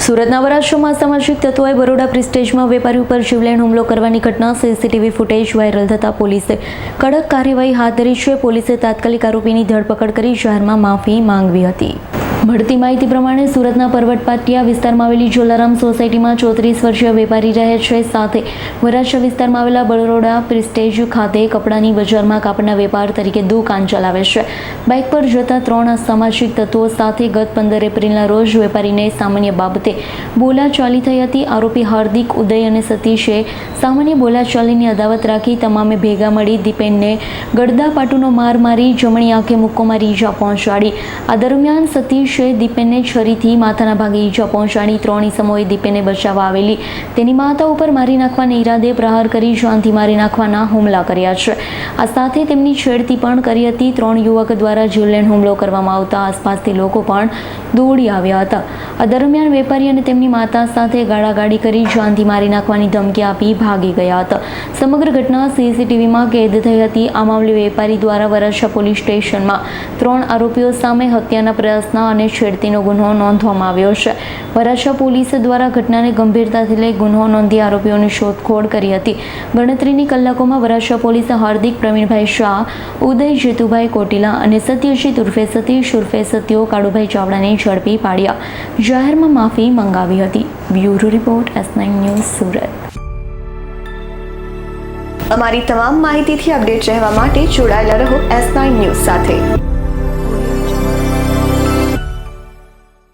સુરતના વરાછામાં સામાજિક તત્વોએ બરોડા પ્રેસ્ટેજમાં વેપારી ઉપર જીવલેણ હુમલો કરવાની ઘટના સીસીટીવી ફૂટેજ વાયરલ થતાં પોલીસે કડક કાર્યવાહી હાથ ધરી છે। પોલીસે તાત્કાલિક આરોપીની ધરપકડ કરી જાહેરમાં માફી માંગવી હતી। મળતી માહિતી પ્રમાણે સુરતના પરવટ પાટિયા વિસ્તારમાં આવેલી જલારામ સોસાયટીમાં 34 વર્ષીય વેપારી રહે છે। સાથે વરાછા વિસ્તારમાં આવેલા બરોડા પ્રેસ્ટેજ ખાતે કપડાની બજારમાં કાપડના વેપાર તરીકે દુકાન ચલાવે છે। બાઇક પર જતા 3 અસામાજિક તત્વો સાથે ગત 15 એપ્રિલના રોજ વેપારીને સામાન્ય બાબતે બોલાચાલી થઈ હતી। આરોપી હાર્દિક, ઉદય અને સતીશે સામાન્ય બોલાચાલીની અદાવત રાખી તમામે ભેગા મળી દીપેનને ગળદા પાટુનો માર મારી જમણી આંખે મુક્કો મારી ઈજા પહોંચાડી। આ દરમિયાન સતીશ દીપેનને છરીથી માથાના ભાગે ઈજા પહોંચાડી। 3 ઇસમોએ દીપેનને બચાવવા આવેલી તેની માતા ઉપર મારી નાખવાના ઈરાદે પ્રહાર કરી જાનથી મારી નાખવાના હુમલા કર્યા છે। આ સાથે તેમની છેડતી પણ કરી હતી। 3 યુવક દ્વારા જીવલેણ હુમલો કરવામાં આવતા આસપાસથી લોકો પણ દોડી આવ્યા હતા। આ દરમિયાન વેપારી અને તેમની માતા સાથે ગાળાગાળી કરી જાનથી મારી નાખવાની ધમકી આપી ભાગી ગયા હતા। સમગ્ર ઘટના સીસીટીવીમાં કેદ થઈ હતી। આ મામલે વેપારી દ્વારા વરાછા પોલીસ સ્ટેશનમાં 3 આરોપીઓ સામે હત્યાના પ્રયાસના અને છેડતીનો ગુનો નોંધવામાં આવ્યો છે। વરાછા પોલીસ દ્વારા ઘટનાને ગંભીરતાથી લઈ ગુનો નોંધી આરોપીઓની શોધખોળ કરી હતી। ગણતરીની કલાકોમાં વરાછા પોલીસે હાર્દિક પ્રવીણભાઈ શાહ, ઉદય જેતુભાઈ કોટીલા અને સત્યજીત ઉર્ફે સતીશ ઉર્ફે સત્યો કાળુભાઈ ચાવડાને ઝડપી પાડ્યા। જાહેરમાં માફી મંગાવી હતી। Bureau report S9 news Surat. અમારી તમામ માહિતીથી અપડેટ રહેવા માટે જોડાયેલા રહો S9 ન્યૂઝ સાથે।